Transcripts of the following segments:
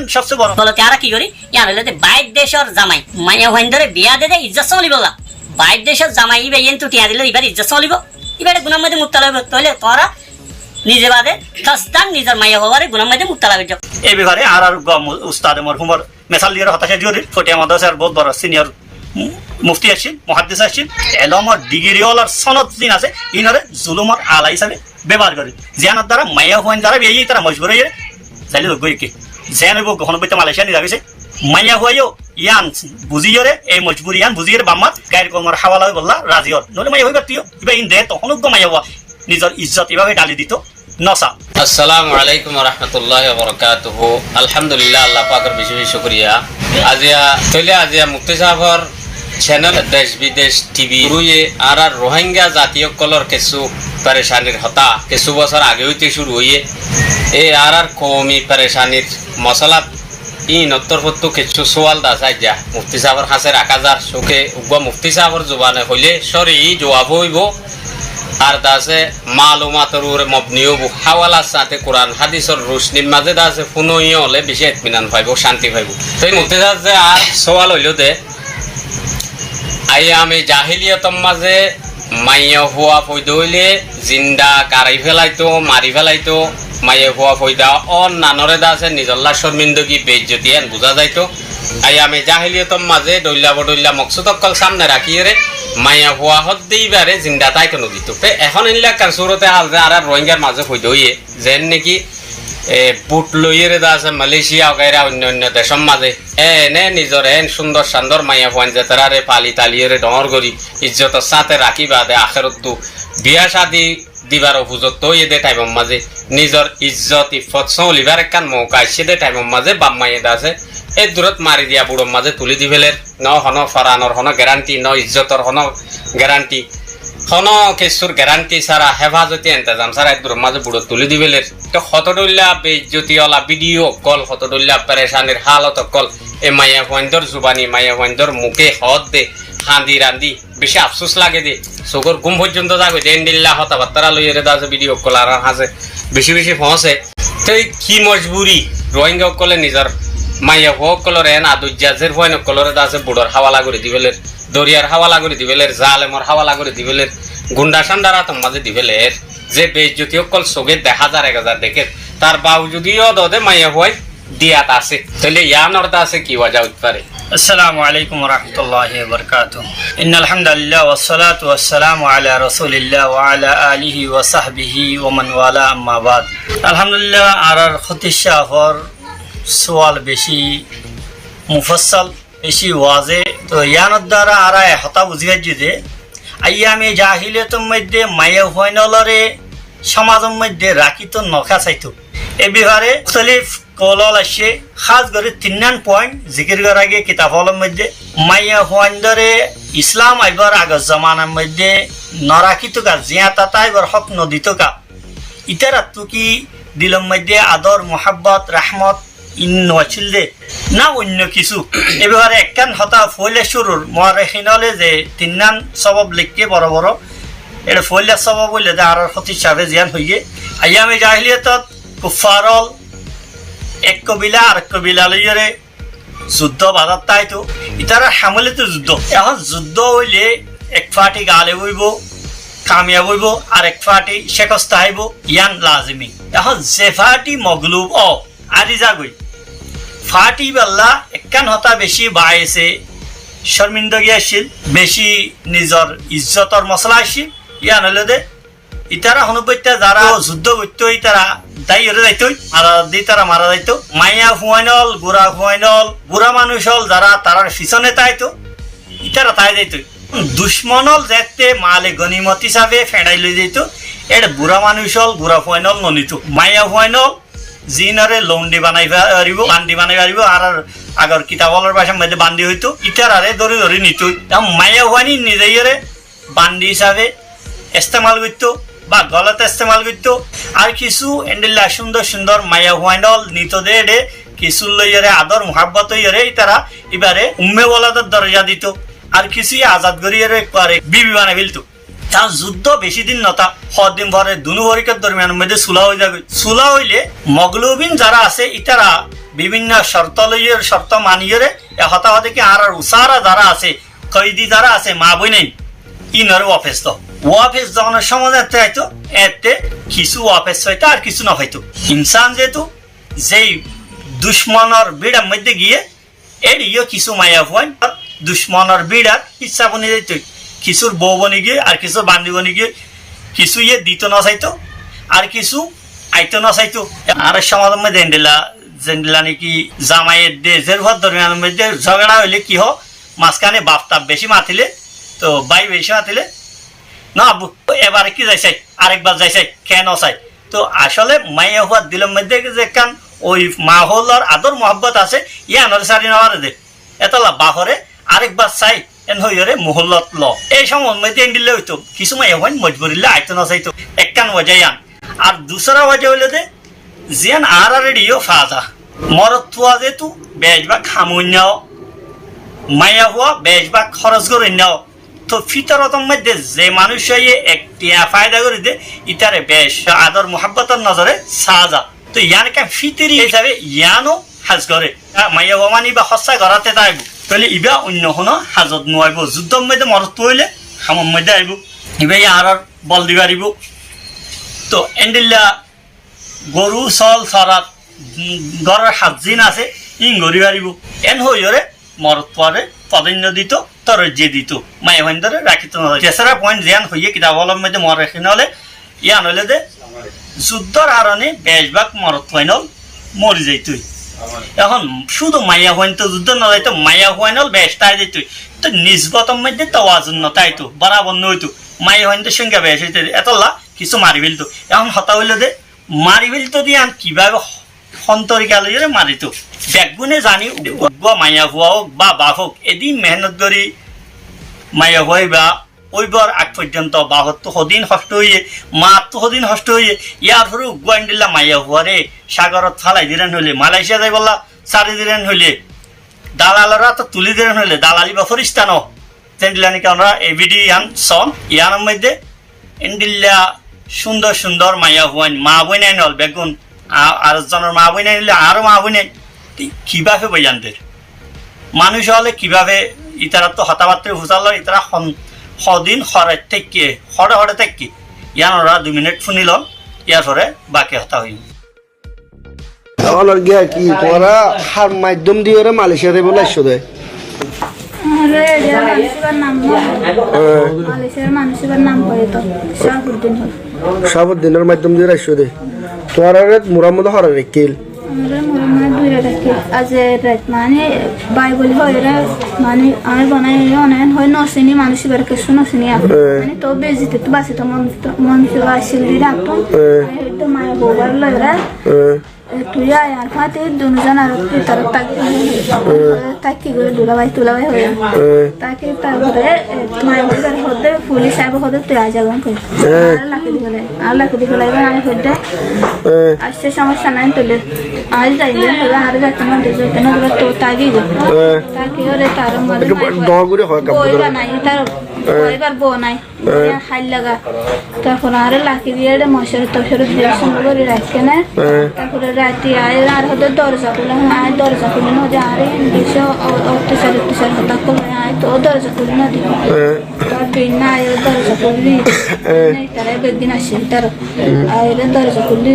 ইয়ান সবচেয়ে বড় বলো তারা কি করি ইয়ান হইলে বাইর দেশের জামাই মাইয়া হইন ধরে বিয়া দে ইজ্জত চলিব না বাইর দেশের জামাই ইবে ইয়েন তো টিয়া দিলে এবার ইজ্জত চলিব এবার গুনার মধ্যে মুক্তা লাগবে তাহলে তোরা নিজে বাদে খাসদান নিজের মাইয়া হওয়ারে গুনার মধ্যে মুক্তা লাগবে এই ব্যাপারে আর উস্তাদ মরহুমর মেসাল দিয়ে হতাশা জুরি ফটিয়া মাদ্রাসার বহুত বড় সিনিয়র মুফতি আসছেন মুহাদ্দিস আসছেন এলমর ডিগ্রি ওলার সনদ দিন আছে ইনরে জুলুমর আলা হিসাবে ব্যবহার করে জিয়ানোর দ্বারা মাইয়া হইন দ্বারা বেয়ে তারা মজবুর হয়ে যাইলে গই কি জেন হইব গহন বইতে মালয়েশিয়া নিয়ে যাবে মাইয়া হইও ইয়ান বুঝিয়রে এই মজবুরি ইয়ান বুঝিয়ে বাম্মাত গায়ের কমর হাওয়ালা বললা রাজিয়র নহলে মাইয়া হইবা তুইও এবার ইন দে তখন মাইয়া হওয়া নিজের ইজ্জত এভাবে ডালি দিত নসা। আসসালামু আলাইকুম ওয়া রাহমাতুল্লাহি ওয়া বারাকাতুহু। আলহামদুলিল্লাহ আল্লাহ পাকের বেশি বেশি শুকরিয়া। আজিয়া মুফতি সাহেবর চ্যানেল দেশ বিদেশ টিভি রুয়ে আর রোহিঙ্গা জাতীয় কলর কিছু পরেশানির হতা কিছু বছর আগে হইতে শুরু হইয়ে এই আর কৌমি পরেশানির মশলা নত্তর হতো কিছু সোয়াল দাসাই যা মুফতি সাহেবর কাছে রাখা যার চোখে উগ্র মুফতি সাহেবর জবানে হইলে সরি জবাব হইব আর দাসে মালুমাতর উপরে মবনি হব হাওয়ালার সাথে কোরআন হাদিসর রোশনির মাঝে দাসে ফুনই হলে বেশি ইতমিনান পাইব শান্তি পাইব। তো এই মুফতি সাহেব যে আর সোয়াল হইল দে আমি জাহিলিয়তর মাঝে মাইয়া হুয়া ফৈদা হইলে জিন্দা গাড়াই ফেলাইতো মারি ফেলাইতো মাইয়া হুয়া ফৈদা নানরে দাসে নিজল্লা শর্মিন্দগি বেজ্জতি এন বুঝা যাইতো। আমি জাহিলিয়তর মাঝে ডইল্লা বডইল্লা মকসুদকল সামনে রাখিয়ে রে মাইয়া হুয়া হদ্দেই বারে জিন্দা তাইতো নদীত এখন এলাকার সুরতে হাল যে আর রোহিঙ্গার মাঝে ফৈদা হইয়ে যেন নাকি বুট লইয়ে আছে মালয়েশিয়া গাইরা অন্য অন্য দেশের মাঝে এনে নিজর এন সুন্দর সান্দর মাইয়া ফোন যে তারা পালি তালিয়ে ডর করি ইজ্জতের সাথে রাখি বাদে আখেরত বিয়া শাদি দিবার অভিযোগ তো এদে টাইমের মাঝে নিজর ইজ্জত ইফত চলিবার একখান মৌকা সেদে টাইমের মাঝে বাম মাইয়ে আছে এই দূরত মারি দিয়া বুড়োর মাঝে তুলি দিবেলের ন হন ফরানোর হন গ্যারান্টি ন ইজ্জতর হন গ্যারান্টি হন কিছুর গ্যারান্টি ছাড়া হেফাজতি ইন্তজাম ছাড়া একদম মাঝে বুড়ো তুলি দিবেলের তো হতডল্লা বেজ্জতিওয়ালা ভিডিও কল হতডল্লা পেরেশানির হালত কল এ মাইয়া ফয়েন্দর জুবানি মাইয়া ফয়েন্দর মুখে হদ দে হাঁদি রান্দি বেশি আফসোস লাগে দে চোখর ঘুম পর্যন্ত যাবে দেন দিল্লা হতাবার্তারা লইয়ে রে দাসে ভিডিও কল আর হাসে বেশি বেশি পৌঁছে তো কি মজবুরি রোহিঙ্গা কলে নিজের মাইয়া হোক কলর এন আদুজাজের হয় কলরে দাসে বুড়োর হাওয়ালা করে দিবেলের দরিয়ার হাওয়ালা করে দিবেলের জালেমর হাওয়ালা করে দিবেলের গুন্ডা সান্ডারা তো মাঝে দিবেলের যে বেজ্জতি কল চোখে দেখা যার 1000 দেখে তার বাউ যদিও দদে মাইয়া হয় দিয়াত আছে তাহলে ইয়ানর আছে কি ওয়াজা হইতে পারে। আসসালামু আলাইকুম ওয়া রাহমাতুল্লাহি ওয়া বারাকাতুহু। ইন্নাল হামদুলিল্লাহ ওয়াস সালাতু ওয়াস সালামু আলা রাসূলিল্লাহ ওয়া আলা আলিহি ওয়া সাহবিহি ওয়া মান ওয়ালা আম্মা বাদ। আলহামদুলিল্লাহ আর খতিশাহর সোয়াল বেশি মুফসল বেশি ওয়াজে তো ইয়ানোর দ্বারা আর হতা বুঝিয়ে যে আইয়ামে জাহিলিয়তের মধ্যে মাইয়া হইনলরে সমাজের মধ্যে রাখিত নখা চাইতো এ বিহারে মুখতলিফ কলল আসে খাস করে 3 পয়েন্ট জিকির করা গিয়ে কিতাবলের মধ্যে মাইয়া হইনদরে ইসলাম আইবার আগের জমানার মধ্যে নরাখিত কা জিয়া তাতাইবার হক নদিত কা ইতারা তুকি দিলম মধ্যে আদর মোহাব্বত রাহমত ইনছিল দে না অন্য কিছু এবারে একখান হতা ফইলে শুরুর মহারেখিনলে যে 3 সবব লিখকে বড় বড় এটা ফইলে সবব বলে যে আর ক্ষতি হিসাবে জিয়ান হইয়ে আইয়ামে জাহিলিয়াতত কুফারল এক কবিলা আর কবিলা লইরে যুদ্ধ বাজার তাইতো ইতারা হামলে তো যুদ্ধ এখন যুদ্ধ হইলে এক ফাটি গালে বইব কামিয়াব হইব আর এক ফাটি শেকস্তা হইব ইয়ান লাজিমি এখন যে ফাটি মগলুব আরি যাগই ফাটি বাল্লা একখান হতা বেশি বায়েছে শর্মিন্দগি আসছিল বেশি নিজর ইজ্জতর মশলা আসছিল ইয়ান হলে দে ইতারা হনুবত্যা যারা যুদ্ধ করতো ইতারা দায়ী হয়ে যাইতো মারা দি তারা মারা যাইতো মাইয়া হুয়াইনল বুড়া মানুষ হল যারা তারার পিছনে তাইতো ইতারা তাই যাইতো দুশ্মনল যেতে মালে গনিমত হিসাবে ফেড়াই লই যেত এটা বুড়া মানুষ হল বুড়া হুয়াইনল ননিত মাইয়া হুয়াইনল জিনরে লন্ডি বানাই পারিব বান্ডি বানাই পারিব আর আগর কিতাবলের ভাষার মধ্যে বান্ডি হইতো ইতারারে ধরে ধরে নিত মাইয়া হুয়ানি নিজেরে বান্ডি হিসাবে ইস্তেমাল করতো বা গলত ইস্তেমাল করতো আর কিছু এন্ডিল্লা সুন্দর সুন্দর মাইয়া হুয়াইনল নিত দে কিছু লইয়ারে আদর মোহাব্বত হইয়ারে তারা এবারে উম্মে ওয়ালাদের দরজা দিত আর কিছু আজাদ করিয়ারে করে বিবি বানাই ফেলতো তার যুদ্ধ বেশি দিন নতা দিন ভরে দুনু হরিকার দরমিয়ানের মধ্যে সুলা হয়ে যাবে সুলা হইলে মগলুবিন যারা আছে ইতারা বিভিন্ন শর্ত লইয়ে শর্ত মানিয়ে হতাহতে কি আর উসারা যারা আছে কয়েদি যারা আছে মা বই নেই ইনার অফিস তো অফিস যখন সমাজ হয়তো এতে কিছু অফিস হইতো আর কিছু না হয়তো ইনসান যেহেতু যেই দুশ্মনের বিড়ার মধ্যে গিয়ে এড়িয়ে কিছু মায়া হন দুশ্মনের বিড়ার ইচ্ছা বনে যেত কিছুর বউ বনে গিয়ে আর কিছুর বান্ধি বনে গিয়ে কিছু দিত না চাইতো আর কিছু আইতো না চাইতো আর সমাজের মধ্যে জেন্ডিলা নাকি জামাইয়ের দেশের ভর দরমিয়ানের মধ্যে ঝগড়া হইলে কি হোক মাঝখানে বাপতাপ বেশি মাতিলে তো বাই বেশি মাতিলে না এবারে কি যাইছাই আরেকবার যাইছাই কেন চাই তো আসলে মাইয়া হওয়ার দিলের মধ্যে যে কান ওই মাহলার আদর মহব্বত আছে ইয়ানোর সারি নেওয়ার দে এতলা বাহরে আরেকবার চাই এন হইরে মহল্লত ল এই সময় মধ্যে দিলে হইতো কিছু মাইয়া হইন মজবুরিলে আইতো না চাইতো একখান ওয়াজাই আন আর দুসরা ওয়াজা হইলে দে জিয়ান আর রেডিও ফাজা মরত থুয়া যেহেতু বেশভাগ খামুন্যাও মাইয়া হওয়া বেশভাগ খরচ করে নাও তো ফিতরতম মধ্যে যে মানুষ একটি ফায়দা করে দে ইতারে বেশ আদর মোহাব্বতের নজরে সাজা তো ইয়ানকে ফিতরি হিসাবে ইয়ানো হাজ করে মাইয়া হওয়া মানি বা হস্যা করাতে তাইব তাহলে ইবা অন্য কোনো হাজত নোয়াইব যুদ্ধর মধ্যে মরত হইলে খামর মধ্যে আইব ইবা আর বল দিবারিব তো এন্ডিল্লা গরু চল চরাত ঘরের হাজিন আছে ইং গরি পারিব এন হইরে মরত পরে প্রাধান্য দিত তরজ্জে দিত মায়ে ভাইন্দরে রাখিত না তেসরা পয়েন্ট জিয়ান হইয়ে কিতাবলম মধ্যে মর রাখি নহলে ইয়ান হইলে দে যুদ্ধর কারণে বেশভাগ মরত ফাইনল মরি যাইতই এখন শুধু মাইয়া হইন তো যুদ্ধ না যাইতো মাইয়া হইনল বেশ তাই দিতই তো নিজগতম মধ্যে তাওয়াজুন না তাইতো বরাবর নইতো মাইয়া হইন তো সংখ্যা বেশ হইতে এতলা কিছু মারি ফেলতো এখন হতা হইলে দে মারি ফেলতো দিয়ে আন কিভাবে সন্তরিকা লইরে মারিতো বেগুনে জানি মাইয়া হুয়া হোক বা বাপ হোক এদিন মেহনত করি মাইয়া হই বা ওইবার আগ পর্যন্ত বাহত তো সদিন কষ্ট হইয়ে মাত তো সদিন কষ্ট হইয়ে ইয়ার পরে উগুয়াইন দিলা মাইয়া হুয়ারে সাগরত ফালাই দিলেন হইলে মালয়েশিয়া যাই বললা সারি দিলেন হইলে দালালরা তো তুলি দিলেন হইলে দালালি বা ফরিস্তানো তেন দিলা নাকি আমরা এভিডি ইয়ান সন ইয়ানের মধ্যে এন্ডিল্লা সুন্দর সুন্দর মাইয়া হুয়াইন মা বই নাই নল বেগুন আর জনের মা বই নাই নিলে আরো মা বই নাই কিভাবে বইয়ানদের মানুষ হলে কিভাবে ইতারা তো হতাবার্তা হুচাল ইতারা সদিন হরে থেকে হরে থেকে ইয়ানরা 2 মিনিট শুনিল ইয়ার পরে বাকি হতা হইল আমার গিয়া কি তোরা হার মাধ্যম দিয়ে ওরা মালয়েশিয়া দেবো লাইছো দেয় শাহাবুদ্দিনের মাধ্যম দিয়ে রাইছো দে তোমার মোরামদ হরে রেখেল আজ মানে বাইবল হয়ে মানে আমি বানাই অনেক হয় নসিনি মানুষ এবার কিছু নসিনি মানে তো বেজিতে তো বাসি তো মন আসিল রাখতো তো মায়ের বউবার লয়রা তুই আর ফাতে দুজন আর তার তাকি করে দুলাভাই হয়ে তাকে তারপরে মায়ের বউবার হতে পুলিশ সাহেব হতে তুই আজ আগুন করি আর লাখি দিলে আমি হতে আসছে সমস্যা নাই তুলে আজ যাইলে আর যাতে না যেতে না তো তাগি তাকে ওরে তার মধ্যে নাই তার এবার বউ নাই হাইল লাগা তারপর আর লাখি দিয়ে মশারি তসর দিয়ে সুন্দর করে রাখে না তারপরে রাতে আয় আর হতে দরজা খুলে আয় দরজা খুলে না যে আরে বেশ অত্যাচার হতা করলে আয় তো দরজা খুলে না দিব তার দিন না আয় দরজা খুললি তারা বেদিন আসে তার আয় দরজা খুললি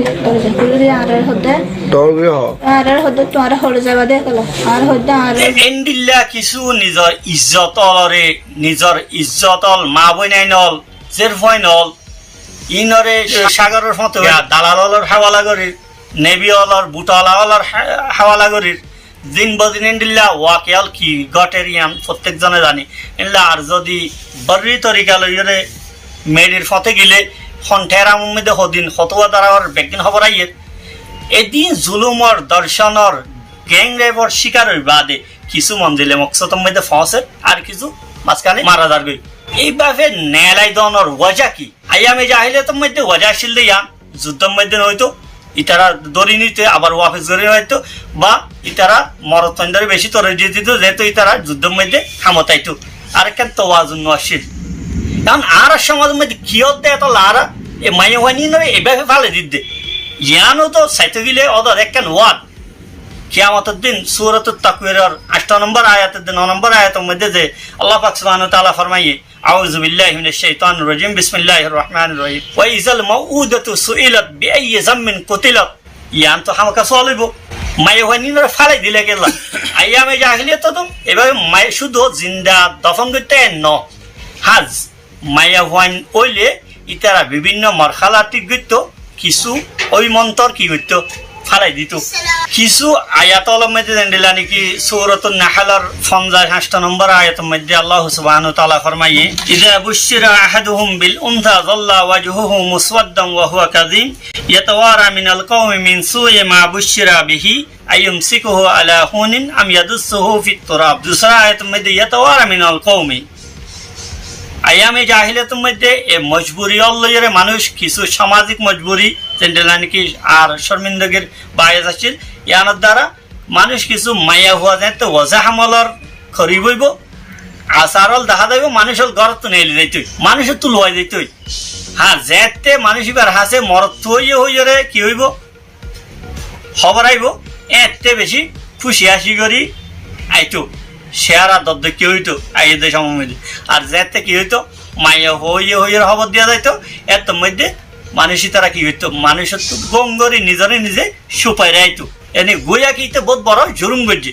আর হতে তোমার হলে যাবা দেখলো আর হতে আর এন্ডিল্লা কিছু নিজৰ ইজ্জতলরে নিজৰ ইজ্জতল মা বইনাই নল জের ফয়নল ইনরে সাগরের মতো দালালর হাওয়ালা করি নেবিওলর বুটলাওয়ালার হাওয়ালা করি দিন বদিন এন্ডিল্লা ওয়াকেল কি গটেরিয়ান প্রত্যেকজনে জানি এনলা আর যদি বর্রি তরিকা লইরে মেডির ফতে গেলে সন্থের মধ্যে সদিন হতুয়া দ্বারা বেগদিন খবর আইয়ে এদিন জুলুমর দর্শনর গ্যাং রেপর শিকার বাদে কিছু মঞ্জিলে মকসদম মধ্যে ফসে আর কিছু মাঝখানে মারা যার গই এইভাবে নেলাই দনের ওয়াজা কি আইয়ামে যাইলে তো মধ্যে ওয়াজা আসিল ইয়ান যুদ্ধের মধ্যে হয়তো ইতারা দড়ি নিতে আবার ওয়াফিস করে হয়তো বা ইতারা মরতন্দরে বেশি তরজি দিত যেহেতু ইতারা যুদ্ধের মধ্যে হামতাইতো আর কেন তোয়াজুন আসিল এখন আর সমাজের মধ্যে কিয়ত দেয় তো লারা এ মাইয়া হয়নি নয় এভাবে ফালে দিতে ইয়ানো তো সাইতে গেলে ওদের একখান ওয়াদ কিয়ামতের দিন সূরাতুত তাকওয়িরের 8 নম্বর আয়াতের 9 নম্বর আয়াতের মধ্যে যে আল্লাহ পাক সুবহানাহু ওয়া তাআলা ফরমায়ে আউযু বিল্লাহি মিনাশ শাইতানির রাজিম বিসমিল্লাহির রহমানির রহিম ওয়া ইযাল মাউউদাতু সুইলাত বিআইয়ি যামমিন কুতিলাত ইয়ান তো হামকা চলিব মায়ে হয়নির ফালাই দিলে গেল আইয়ামে জাহিলিয়াত তো এভাবে মায়ে শুধু জিন্দা দফন করতে ন হাজ মায়া হওয়ান ওইলে ইতারা বিভিন্ন মারহালাটি গিত কিছু ওই মন্তর কি গিত ফালাই দিত কিছু আয়াতল মধ্যে দিলা নাকি সূরাতুন নাহলের 50 নম্বর আয়াতের মধ্যে আল্লাহ সুবহানাহু ওয়া তাআলা ফরমায়ে ইযা বুশিরা আহাদুহুম বিল উনথা যাল্লা ওয়াজহুহু মুসওয়াদ্দান ওয়া হুয়া কাযীম ইয়াতাওয়ারা মিনাল কওমি মিন সুই মা বুশিরা বিহি আইয়ুমসিকুহু আলা হুনিন আম ইয়াদুসুহু ফিত তুরাব দুসরা আয়াতের মধ্যে ইয়াতাওয়ারা মিনাল কওমি আয়ামে জাহিলিয়াতের মধ্যে এ মজবুরি অল্লয়ের মানুষ কিছু সামাজিক মজবুরি যেটা নাকি আর শর্মিন্দগির বায়াজ আছিল ইয়ানোর দ্বারা মানুষ কিছু মায়া হওয়া যায় তো ওজা হামলর খরি বইব আসারল দেখা যাইব মানুষের ঘরত নেলি যাইতই মানুষের তো লোয়া যাইতই হ্যাঁ যেতে মানুষ এবার হাসে মরত হইরে কি হইব খবর আইব এতে বেশি খুশি হাসি করি আইতো শেয়ারা দদ্দ কি হইতো আইদের সময় আর যেতে কি হইতো মাইয়া হইয়ে খবর দেওয়া যাইতো এত মধ্যে মানুষই তারা কি হইতো মানুষের তো গঙ্গরি নিজরে নিজে সুপাইরে আইতো এনে গোয়া কিতে বহুত বড় জুলুম করছে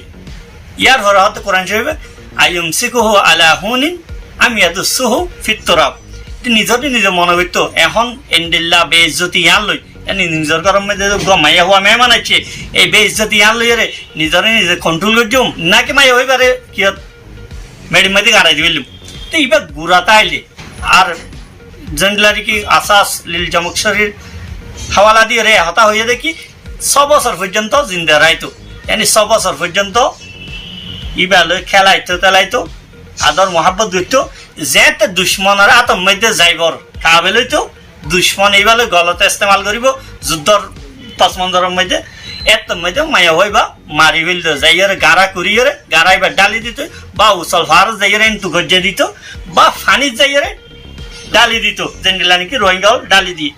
ইয়ার হর হতে কোরআন শরীফে আইয়ুমসিকুহু আলা হুনিন আম ইয়াদুসুহু ফিত তুরাব নিজরে নিজে মনে হইতো এখন এন্ডিল্লা বেইজ্জতি ইয়ান লই এনে নিজের গরম মধ্যে মাইয়া হওয়া মেহমান আছে এই বেইজ্জতি ইয়ান লইরে নিজরে নিজে কন্ট্রোল করে দিম নাকি মাইয়া হইবারে কি মেডিম মধ্যে গাড়াই দিলাম তো এবার গুড়া তাইলে আর জেন্ডলারি কি আসাস লিল জমক শরীর হাওয়ালা দিয়ে রে হতা হয়ে দেখি 6 বছর পর্যন্ত জিন্দা রাইতো এনে 6 বছর পর্যন্ত ইবালে খেলাইতো তেলাইতো আদর মহাব্বত দিত যেতে দুশ্মনের আতম মধ্যে যাইবর কাবেল হইতো দুশ্মন এইবালে গলত ইস্তেমাল করিব যুদ্ধর পছমন্দরের মধ্যে এত মধ্যে মায়া হইবা মারি ফেলত যাইয়ারে গাড়া করিয়ারে গাড়াইবা ডালি দিত বা উসল ফারস যাইয়ারে ইন্তু গজ্জে দিত বা ফানিত যাইয়ারে ডালি দিত যেনগুলা নাকি রোহিঙ্গা ডালি দিয়ে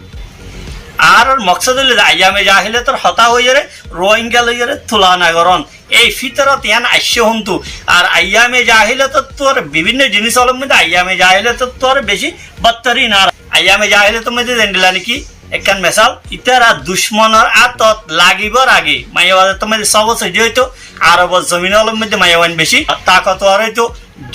আর মকসদ হইলে আইয়ামে জাহিলিয়াতের হতা হইয়ারে রোহিঙ্গা লইয়ারে তুলনা করন এই ফিতরত ইয়ান আইসে হন্তু আর আইয়ামে জাহিলিয়াতের তোর বিভিন্ন জিনিস হল মধ্যে আইয়ামে জাহিলিয়াতের তোর বেশি বত্তরি না আইয়ামে জাহিলিয়াতের মধ্যে যেনগুলা নাকি একখান মেসাল ইতারা দুশ্মনের আতত লাগিবর আগে মায়াবাদের তো মধ্যে 6 বছর হইতো আরবর জমিন হলের মধ্যে মায়াবান বেশি তাকতওয়ার হইতো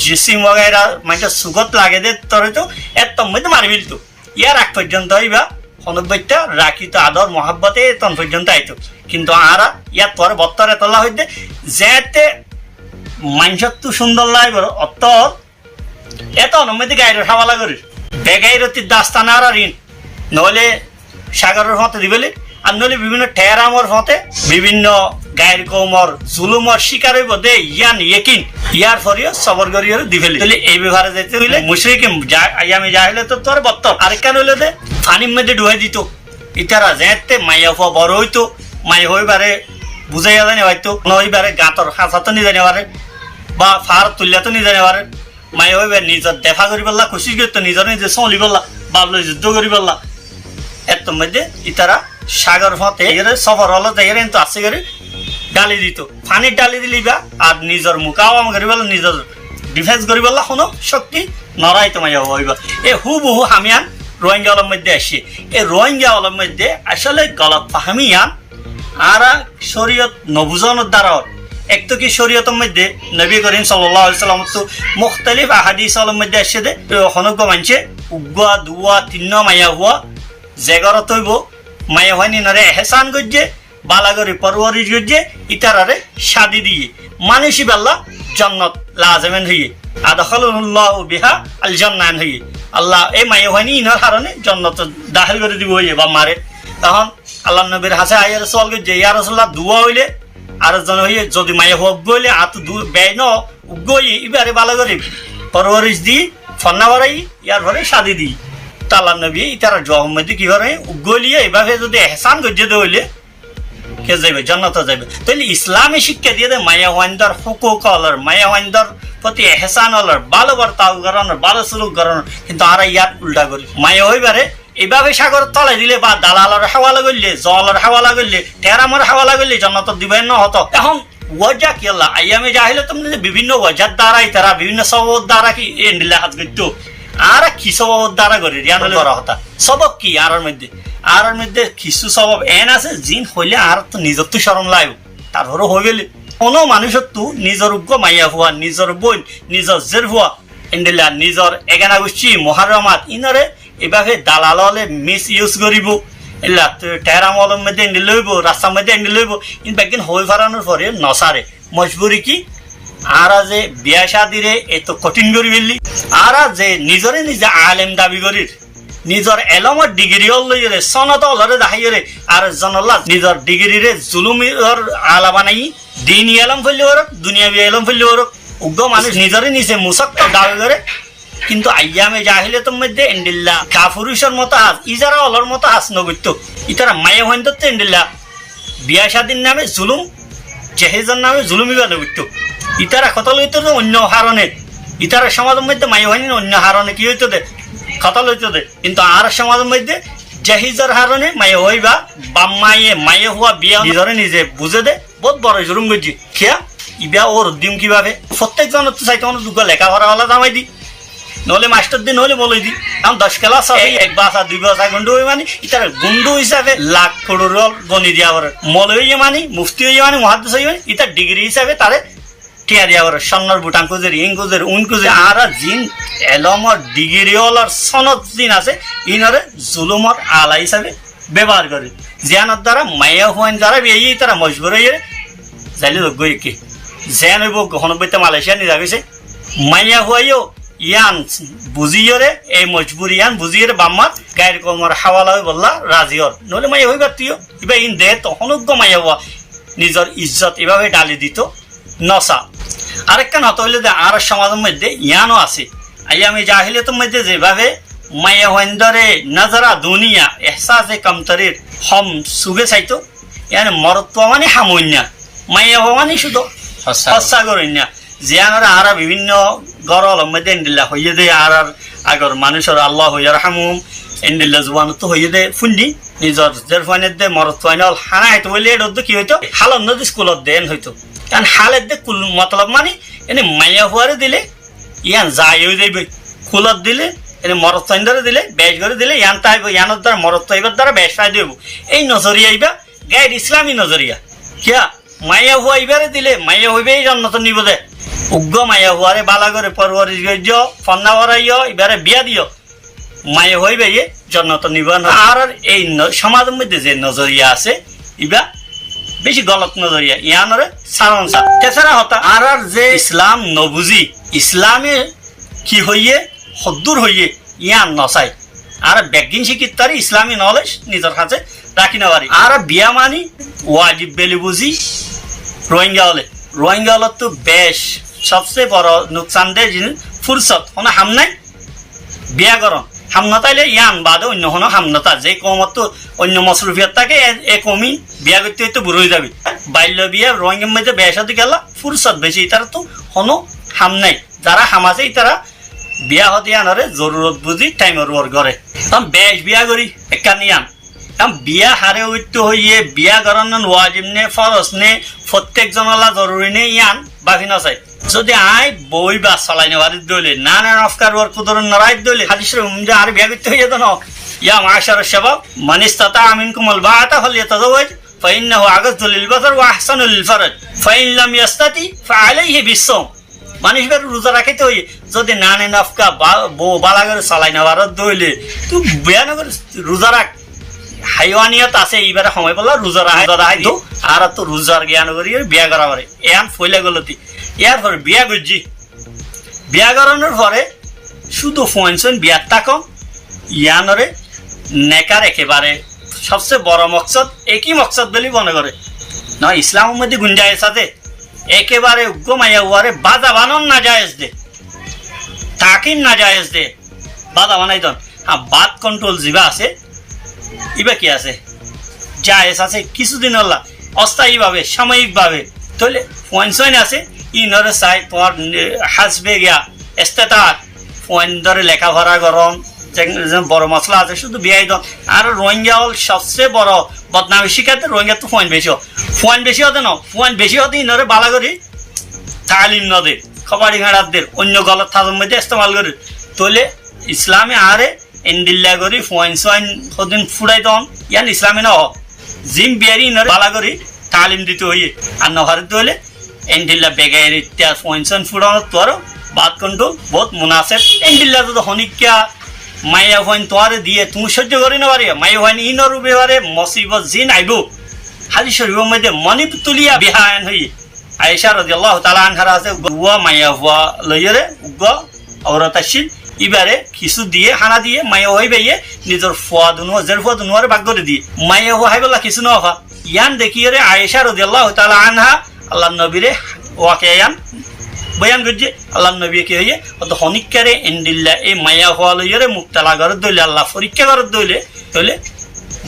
জিসিম বগাইরা মানে সুগত লাগে দে তোর হইতো এত মধ্যে মারি ফেলতো ইয়ার আগ পর্যন্ত হইবা অনুব্বইটা রাখিত আদর মহাব্বতে তন পর্যন্ত আইতো কিন্তু আরা ইয়ার পরে বত্তরে তোলা হইতে যেতে মানুষের তো সুন্দর লাগবে অত এত অনুমতি গাইরের হাওয়ালা করিস বেগাইরতির দাস্তানা আর ঋণ নহলে সাগরের ফতে দিবেলে আর নহলে বিভিন্ন ঠেরামর ফতে বিভিন্ন গায়ের কৌমর জুলুমর শিকার হইব দে ইয়ান ইয়েকিন ইয়ার ফরিও সবর করিয়ে দিবেলে তাহলে এই ব্যবহারে যেতে হইলে মুশরিক আইয়ামে জাহিলে তো তোর বত্তর আরেকখান হইলে দে ফানির মধ্যে ডুবাই দিত ইতারা যেতে মাইয়া হওয়া বড় হইতো মাই হইবারে বুঝাইয়া জানি হয়তো হইবারে গাঁতর খাঁচা তো নিয়ে জানি পারে বা ফার তুলিয়া তো নিয়ে জানি পারে মাই হইবার নিজের দেখা করি পারলা খুশি করতো নিজের নিজে চলি পারলা বাবলো যুদ্ধ করি পারলা এত মধ্যে ইতারা সাগর ফতে সফর হলো যাই কিন্তু আসে করে ডালি দিত পানির ডালি দিলিবা আর নিজের মুকাওয়াম করি পারলা নিজের ডিফেন্স করি পারলা কোনো শক্তি নড়াই তোমায় হইবা এ হুবহু হামিয়ান রোহিঙ্গা হলের মধ্যে আসি এই রোহিঙ্গা হলের মধ্যে আসলে গলত ফাহামিয়ান আর শরীয়ত নবুজনের দ্বারা এক তো কি শরীয়তের মধ্যে নবী করিম সাল্লাল্লাহু আলাইহি ওয়াসাল্লাম তো মুখতালিফ আহাদিস হলের মধ্যে আসে দে হনজ্ঞ মানছে উগুয়া দুয়া তিন্ন মায়া হুয়া জেগরত হইব মায়া হয়নি নরে এহসান গজ্জে বালাগরি পরওয়ারিশ গজ্জে ইতারারে শাদি দিয়ে মানুষই বেল্লা জান্নাত লাজমেন হইয়ে আদখালুল্লাহু বিহা আল জান্নান হইয়ে আল্লাহ এই মায়া হয়নি ইনার কারণে জান্নাত দাখিল করে দিব হইয়ে বা মারে তখন আল্লাহ নবীর হাসে আইয়ার সওয়াল গজ্জে ইয়া রাসূলুল্লাহ দুয়া হইলে আর জন হইয়ে যদি মায়া হক গইলে আত বেয় ন উগই ইবারে বালাগরি পরওয়ারিশ দি ফন্না বাড়াই ইয়ার ঘরে শাদি দি তাল্লা নবী ইতারা জহমদি কি করে উগলিয়ে এভাবে যদি এহসান গজ্জে দইলে কে যাইবে জান্নাত যাইবে তাহলে ইসলামী শিক্ষা দিয়ে দেয় মায়া ওয়াইন্দার হুকুক হলার মায়া ওয়াইন্দার প্রতি এহসান হলার ভালো বার্তাও করানোর ভালো সুলুক করানোর কিন্তু আর ইয়ার উল্টা করি মায়া হইবারে এইভাবে সাগর তলে দিলে বা দালালের হাওয়ালা করলে জলের হাওয়ালা করলে টেরামের হাওয়ালা করলে জন্নত দিবেন না হতো। এখন ওয়াজা কি আল্লাহ আইয়ামে যাহিলে তুমি বিভিন্ন ওয়াজার দ্বারাই তারা বিভিন্ন সবর দ্বারা কি এন্ডিলে হাত করতো আর কি সবর দ্বারা করে রিয়ান করা হতা সবক কি আর মধ্যে কিছু স্বভাব এন আছে জিন হইলে আর তো নিজের তো শরম লাগবে তারপরে হয়ে গেলে কোনো মানুষের তো নিজের উগ্র মাইয়া হওয়া নিজের বোন নিজের জের হওয়া এন্ডিলা নিজের এগানা গুছি মহারমাত ইনরে এভাবে দালালে মিস ইউজ করিব এলা টেরামলের মধ্যে এন্ডি লইব রাস্তার মধ্যে এন্ডি লইব ইন একদিন হয়ে ফেরানোর পরে নসারে মজবুরি কি আর যে বিয়া শাদিরে এত কঠিন করি ফেললি আর যে নিজরে নিজে আলেম দাবি করির নিজের এলমর ডিগ্রি লইরে সনত অলরে দাহাইরে আর জনল্লা নিজের ডিগ্রিরে জুলুমির আলা বানাই দিন এলম ফেললে ওর দুনিয়াবি এলম ফেললে ওর উগ্র মানুষ নিজরে নিজে মুসাক্ত দাবি করে কিন্তু আইয়ামে জাহিলে তোর মধ্যে এন্ডিল্লা কাফুরুষের মতো হাস ইজারা অলর মতো হাস নগত্য ইতারা মায়ে হইন তো এন্ডিল্লা বিয়া শাদির নামে জুলুম জেহেজের নামে জুলুমিবা নগত্য ইতারা কত লইত অন্য হারণে ইতারা সমাজের মধ্যে মায়ে হয়নি অন্য হারণে কি হইতো দে কথা লইতো দে কিন্তু আর সমাজের মধ্যে জাহিজের হারণে মায়ে হইবা বাম মায়ে হওয়া বিয়া নিজরে নিজে বুঝে দে বহুত বড় জুলুম করছি খেয়া ইবা ওর দিম কিভাবে প্রত্যেকজনের তো চাইতে অনেক দুঃখ লেখাপড়া হলা জামাই দি নহলে মাস্টার দিন হলে বলে দি এখন 10 ক্লাস আছে 1 বাসা 2 বাসা গন্ডু হই মানে ইতার গুন্ডু হিসাবে লাখ করোড় গনি দিয়া করে মৌলভী মানে মুফতি হই মানে মুহাদ্দিস হই মানে ইতার ডিগ্রি হিসাবে তারে টিয়া দিয়া করে সন্নর বুটান কুজের ইং কুজের উন কুজের আর জিন এলমর ডিগ্রি হলার সনদ জিন আছে ইনরে জুলুমর আলা হিসাবে ব্যবহার করে জিয়ানোর দ্বারা মায়া হুয়াইন দ্বারা বেয়ে তারা মজবুর হয়ে যাইলে গই কি জেন হইব গহন বইতে মালয়েশিয়া নিয়ে যাবে মাইয়া হুয়াইও ইয়ান বুঝিয়রে এই মজবুরি ইয়ান বুঝিয়রে বাম্মার গায়ের কমর হাওয়ালা হয়ে বললা রাজিয়র নহলে মাইয়া হইবার তুইও এবার ইন দে তখন মাইয়া হওয়া নিজের ইজ্জত এভাবে ডালি দিত নসা আরেকখান হত হইলে যে আর সমাজের মধ্যে ইয়ানও আছে আইয়ামে জাহিলিয়াতের মধ্যে যেভাবে মাইয়া হইন্দরে নজরা দুনিয়া এহসাসে কমতরির হম সুগে চাইতো ইয়ানে মরত্ব মানে হামন্যা মাইয়া হওয়া মানে শুধু হস্যা করিন্যা জিয়ানরা আর বিভিন্ন গরল মধ্যে এন্ডিল্লা হইয়ে দে আর আগর মানুষের আল্লাহ হইয়ার হামুম এন্ডিল্লা জুবান তো হইয়ে দে ফুন্ডি নিজের জের ফাইনের দে মরত ফাইনাল হানা হইতো বলে এটা কি হইতো হালন নদী স্কুলত দেন হইতো কারণ হালের দে কুল মতলব মানে এনে মাইয়া হুয়ারে দিলে ইয়ান যাই হয়ে যাইবে কুলত দিলে এনে মরত ফাইন্ডারে দিলে বেশ করে দিলে ইয়ান তাইব ইয়ানোর দ্বারা মরত ফাইবার দ্বারা বেশ ফাই দেব এই নজরিয়া আইবা গায়ের ইসলামী নজরিয়া কিয়া মাইয়া হুয়া ইবারে দিলে মাইয়া হইবে এই জন্নত নিব দে উগ্র মাইয়া হুয়ারে বালা করে পরবরিশ গজ্য ফন্না হরাইয় এবারে বিয়া দিও মাইয়া হইবে ইয়ে জন্নত নিবান আর এই সমাজের মধ্যে যে নজরিয়া আছে ইবা বেশি গলত নজরিয়া ইয়ানরে সারংসা তেছাড়া হতা আর যে ইসলাম নবুজি ইসলামে কি হইয়ে হদ্দুর হইয়ে ইয়ান নসাই আর বেগিন শিক্ষিত তারি ইসলামী নলেজ নিজের কাছে রাখি না পারি আর বিয়া মানি ওয়াজিব বেলি বুঝি রোহিঙ্গা হলে তো বেশ সবচেয়ে বড় নুকসান দেয় জিনিস ফুরসত কোনো হাম নাই বিয়া করন হামনা তাইলে ইয়ান বাদে অন্য কোনো হামনতা যে কমত তো অন্য মশরুফিয়াত থাকে এ কমি বিয়া করতে হয়তো বুড়ো হয়ে যাবি বাল্য বিয়া রোহিঙ্গার মধ্যে বেসাদি গেল ফুরসত বেশি তারা তো কোনো হাম নাই যারা হাম আছে তারা বিয়া হতে আনরে জরুরত বুঝি টাইমের ওর ঘরে তখন বেশ বিয়া করি একটা নিয়ান বিয়া হারে ঐত্য হইয়ে বিয়া করান ওয়াজিব নে ফরজ নে প্রত্যেক জনলা জরুরি নে ইয়ান বাকি নচাই যদি আই বই বা চলাই নেওয়ার দলে না না নফকার ওর কুদরন নরাই দলে হাদিসের যে আর বিয়া করতে হয়ে যেত না ইয়া মাশার শাবাব মান ইসতাতা মিনকুমুল বাআতা ফালইতাজাওয়াজ ফাইন্নাহু আগাযু লিল বাসার ওয়া আহসানু লিল ফারজ ফাইন লাম ইয়াস্তাতি ফাআলাইহি বিসসাম মানুষ বের রোজা রাখিতে হই যদি না না নফকা বউ বালা করে চলাই নেওয়ার দলে তুই বিয়া না করে রোজা রাখ হাইওয়ানিয়ত আছে এইবারে সময় পেলা রোজা রাখাই তো আর তো রোজার জ্ঞান করি বিয়া করা পারে এন ফইলে গলতি ইয়ার পরে বিয়া করছি বিয়া করানোর পরে শুধু ফোনসন বিয়ার তাকম ইয়ানরে নেকার একেবারে সবচেয়ে বড় মকসদ একই মকসদ বলে মনে করে না ইসলামের মধ্যে গুঞ্জায়েজ আছে একেবারে উগ্রমাইয়া উয়ারে বাধা বানন না জায়েজ দে তাকিন না জায়েজ দে বাধা বানাই দন হ্যাঁ বাদ কন্ট্রোল জিবা আছে ইবা কি আছে জায়েজ আছে কিছুদিন হল্লা অস্থায়ীভাবে সাময়িকভাবে তাহলে পয়েন্ট আছে ইনরে চাই তোমার হাসবে গিয়া এস্তেতার পয়েন্ট ধরে লেখাপড়া গরম বড় মশলা আছে শুধু বিয়াই দন আর রোহিঙ্গা হল সবচেয়ে বড় বদনামি শিখাতে রোহিঙ্গা তো ফোন বেশি হতে না ফোন বেশি হতে ইনরে বালা করি তালিম নদে খবরি ঘাড়াদের অন্য গলত থাজম মধ্যে ইস্তেমাল করি তোলে ইসলামে আরে এন্ডিল্লা করি ফোন সোয়াইন সদিন ফুড়াই দন ইয়ান ইসলামে না জিম বিয়ারি ইনরে বালা করি তালিম দিতে হইয়ে আর নহরে তোলে এন্ডিল্লা বেগাইয়ের ইত্যাদ ফোন সোয়াইন ফুড়ানো তোর বাদ কন্ট্রোল বহুত মুনাসেব এন্ডিল্লা তো হনিকা মাইয়া ভাইন তোয়ারে দিয়ে তুমি সহ্য করি না পারি মাইয়া ভাইন ইনর উবেবারে মসিবত জিন আইব হাদিস শরীফের মধ্যে মনিব তুলিয়া বিহায়ন হই আয়েশা রাদিয়াল্লাহু তাআলা আনহার আছে গুয়া মাইয়া হুয়া লইরে উগ্র औरत আসিল ইবারে কিছু দিয়ে হানা দিয়ে মাইয়া হই বাইয়ে নিজের ফুয়া দুনো জের ফুয়া দুনোরে ভাগ করে দিয়ে মাইয়া হুয়া হাইবলা কিছু না হফা ইয়ান দেখিয়ে আয়েশা রাদিয়াল্লাহু তাআলা আনহা আল্লাহর নবীরে ওয়াকিয়ান বয়ান করছে আল্লাহ নবী কি হইয়ে অত হনিকারে এন্ডিল্লা এই মায়া হওয়া লইয়ারে মুক্তালা ঘর দইলে আল্লাহ পরীক্ষা ঘর দইলে তইলে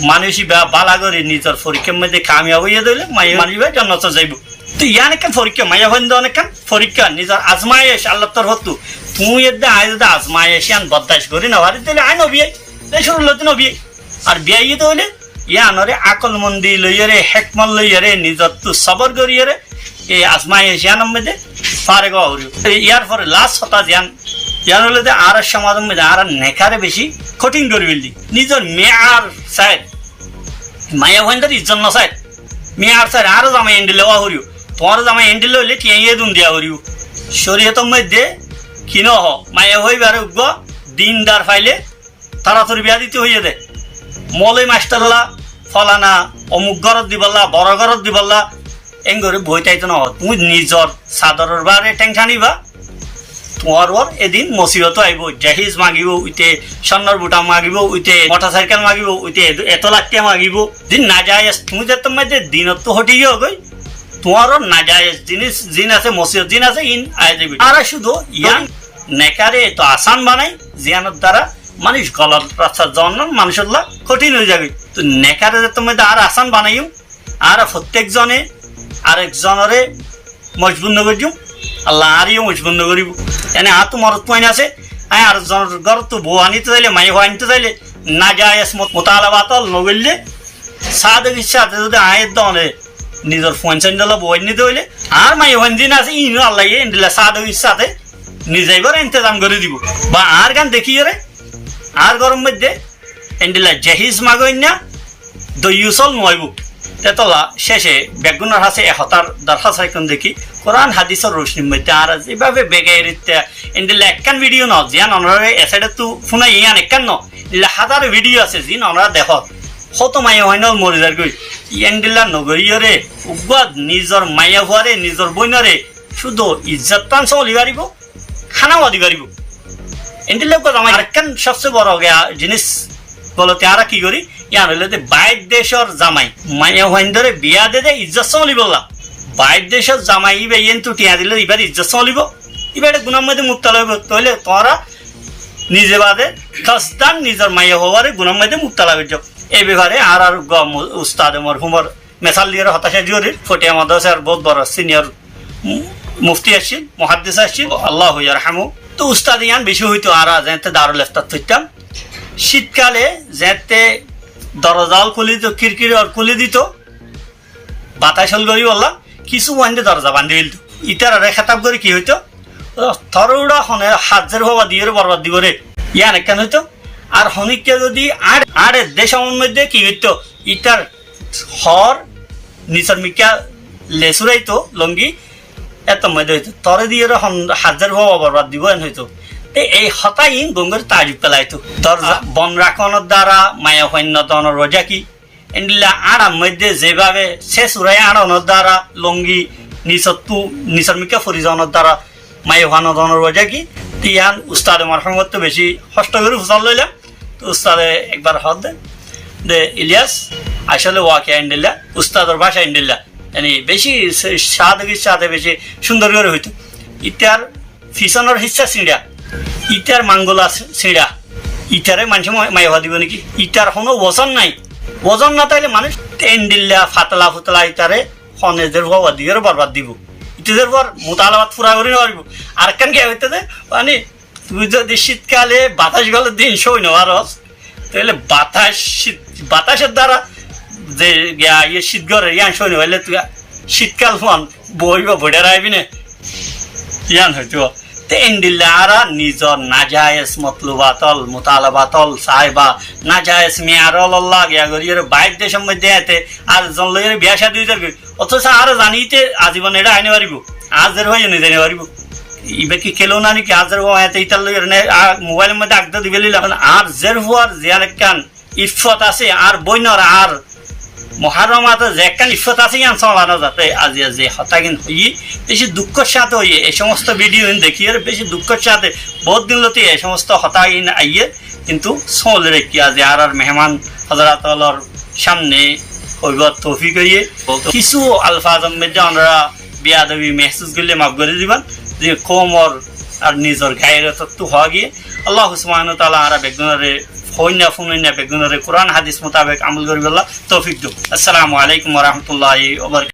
মানুষই বালা করে নিজের পরীক্ষার মধ্যে কামিয়াব হইয়া দইলে মাইয়া মানিবা জান্নাত যাইব তো ইয়ান একখান পরীক্ষা মায়া হইন্দ অনেকখান পরীক্ষা নিজের আজমায়েশ আল্লাহ তোর হতু তুই এদে আয় যদি আজমায়েশ ইয়ান বদাস করি না হারি তাহলে আয় নবী এই শুরু লতি নবী আর বিয়াই দইলে ইয়ানরে আকল মন্দি লইয়ারে হেকমল লইয়ারে নিজের তো সবর করিয়ারে এই আজমায়েশ ইয়ানের মধ্যে পারে গৌরী ইয়ার পরে লাস্ট হতা জ্ঞান জ্ঞান হলে আর সমাজের মধ্যে আর নেখারে বেশি কঠিন করে ফেললি নিজের মেয়ে আর সাইড মায়া ভাইন্দার ইজ্জত না সাইড মেয়ে আর সাইড আরো জামাই এন্ডিলে ওয়া হরিও তোমার জামাই এন্ডিলে হইলে টিয়াইয়ে দুন দিয়া হরিও শরীয়তের মধ্যে কিন হ মায়া হইবারে উগ্র দিনদার ফাইলে তাড়াতাড়ি বিয়া দিতে হইয়ে দে মলই মাস্টারলা ফলানা অমুক ঘরত দিবল্লা বড় ঘরত দিবল্লা এঙ্গরে বইটাইতো না তুমি নিজর চাদরের বারে টেনশন নিবা তোমার ওর এদিন মসিবত আইব জাহিজ মাগিব উইতে স্বর্ণর বুটা মাগিব উইতে মোটর সাইকেল মাগিব উইতে এত লাখিয়া মাগিব দিন না যায় তুমি যে তোমার যে দিনত তো হটি গিয়ে গই তোমারও না যায় জিনিস জিন আছে মসিবত জিন আছে ইন আয় যাবি আর শুধু ইয়ান নেকারে তো আসান বানাই জিয়ানোর দ্বারা মানুষ গলার রাস্তার জন্য মানুষের কঠিন হয়ে যাবে তো নেকারে যে তোমার আর আসান বানাইও আর প্রত্যেকজনে আরেকজনরে মজবুত করিম আল্লাহ আরিও মজবুত করিব এনে আর তো মরত পয়েন্ট আছে আরেকজনের ঘর তো বউ আনিতে চাইলে মাই হওয়া আনিতে চাইলে না যায় মোতালা বাতল নগরলে সাদের ইচ্ছাতে যদি আয়ের দনে নিজের ফোন সেন্ডেল বই নিতে হইলে আর মাই হন দিন আছে ইনো আল্লাহ এন্ডিলে সাদের ইচ্ছাতে নিজেইবার ইন্তজাম করে দিব বা আর গান দেখিয়ে রে আর গরম মধ্যে এন্ডিলা জাহিজ মাগই না দইউসল নয়ব তেতলা শেষে বেগুনার হাসে হতার দরখাস্ত এখন দেখি কোরআন হাদিসের রোশনির মধ্যে আর এভাবে বেগাই রিতে এন্ডিলে একখান ভিডিও ন জিয়ান অনরে এসাইডে তো শুনা ইয়ান একখান ন ইলা হাজার ভিডিও আছে জিন অনরা দেখ কত মাইয়া হয় না মরিদার গই এন্ডিলা নগরীয়রে উগ্র নিজর মাইয়া হওয়ারে নিজর বইনরে শুধু ইজ্জত পান চলি পারিব খানাও দি পারিব এন্ডিলে আমার একখান সবচেয়ে বড় জিনিস বলতে আর কি করি ইয়ান হইলে বাইর দেশের জামাই মাইয়া ভাইন্দরে বিয়া দে ইজ্জত চলিব বাইর দেশের জামাই ইবে ইয়েন তো টিয়া দিলে এবার ইজ্জত চলিব এবার গুণার মধ্যে মুক্তা লাগবে তাহলে তোরা নিজে বাদে খাসদান নিজের মাইয়া হওয়ারে গুণার মধ্যে মুক্তা লাগবে এই ব্যাপারে আর উস্তাদ মরহুমর মেসাল দিয়ে হতাশা দিয়ে ফটিয়া মাদ্রাসার বহুত বড় সিনিয়র মুফতি আসছিল মুহাদ্দিস আসছিল আল্লাহ ইয়ারহামু তো উস্তাদ ইয়ান বেশি হইতো আর যেতে দারুল ইফতার থইতাম শীতকালে যেতে দরজাল খুলি দিত খিড়কির খুলি দিত বাতাস হল করি বললাম কিছু ওয়াইন্ডে দরজা বান্ধি ফেলত ইটার খেতাব করে কি হইতো থরুড়া হনে হাজার হওয়া দিয়ে বরবাদ দিব রে ইয়ান একখান হইতো আর হনিককে যদি আর দেশের মধ্যে কি হইতো ইটার হর নিচর মিকা লেসুরাইতো লঙ্গি এত মধ্যে হইতো তরে দিয়ে হাজার হওয়া বরবাদ দিব এন হইতো এই হতাই গঙ্গের তারিফ পেলাইতো দরজা বন রাখনের দ্বারা মায়া সৈন্য দনের রোজা কি এন্ডিলা আড়ার মধ্যে যেভাবে শেষ উড়াই আড়ানোর দ্বারা লঙ্গি নিচর মিকা ফরিজনের দ্বারা মায়া হানো দনের রোজা কি তিয়ান উস্তাদে মারফত তো বেশি কষ্ট করে ফুসাল লইলাম তো উস্তাদে একবার হদ দে ইলিয়াস আসলে ওয়াকে এন্ডিল্লা উস্তাদের ভাষা এন্ডিল্লা yani বেশি সাদে বেশি সুন্দর করে হইতো ইটার ফিসনের হিসা সিঁড়া ইটার মাঙ্গলা সিঁড়া ইটারে মানুষ মাইবা দিব নাকি ইটার কোনো ওজন নাই ওজন না তাইলে মানুষ এন্ডিল্লা ফাতলা ফুতলা ইটারে খনেজের হওয়া দিয়ে বরবাদ দিব ইটাদের পর মোতালাবাদ পুরা করে নেওয়া আর কেন কে হইতে মানে তুই যদি শীতকালে বাতাস গলের দিন সই নেওয়ারস তাহলে বাতাসের দ্বারা যে ইয়ে শীত গড়ের ইয়ান সই নেওয়াইলে তুই শীতকাল ফোন বইব ভোটে রাখবি না ইয়ান হয়তো তেন্দিল্লা আরা নিজর নাজায়েজ মতলুবাতল মুতালাবাতল সাহেবা নাজায়েজ মেয়ারল আল্লাহ গিয়া গরিয়ের বাইর দেশের মধ্যে এতে আর জনলয়ের বিয়া শাদী হইতে অথচ আরো জানিতে আজীবন এটা আইনে পারিব আজের হয়ে জানি জানি পারিব ইবে কি খেলো না নাকি আজের হয়ে ইতার লইয়ের মোবাইলের মধ্যে আগদা দিবে আর জের হওয়ার জিয়ার কান ইফত আছে আর বইনর আর মহারমাতে যে একটা ইফত আছে ইয়ান চলানো যাতে আজি আজি হতাগিন হই বেশি দুঃখের সাথে হইয়ে এই সমস্ত ভিডিও দেখি আর বেশি দুঃখের সাথে বহুত দিন লতি এই সমস্ত হতাগিন আইয়ে কিন্তু সোল রেখি আজি আর মেহমান হজরতর সামনে হইব তৌফিক হইয়ে কিছু আলফাজম মধ্যে আমরা বিয়াদবি মেহসুস করলে মাফ করে দিবেন যে কোমর আর নিজের গায়ের তত্ত্ব হওয়া গিয়ে আল্লাহ সুবহানাহু ওয়া তাআলা আর বেগুনরে হইনা ফুনইনা বেগুনরে কোরআন হাদিস মোতাবেক আমল করিবেল্লাহ তৌফিক দিও। আসসালামু আলাইকুম ওয়া রাহমাতুল্লাহি ওয়া বারাকাতুহু।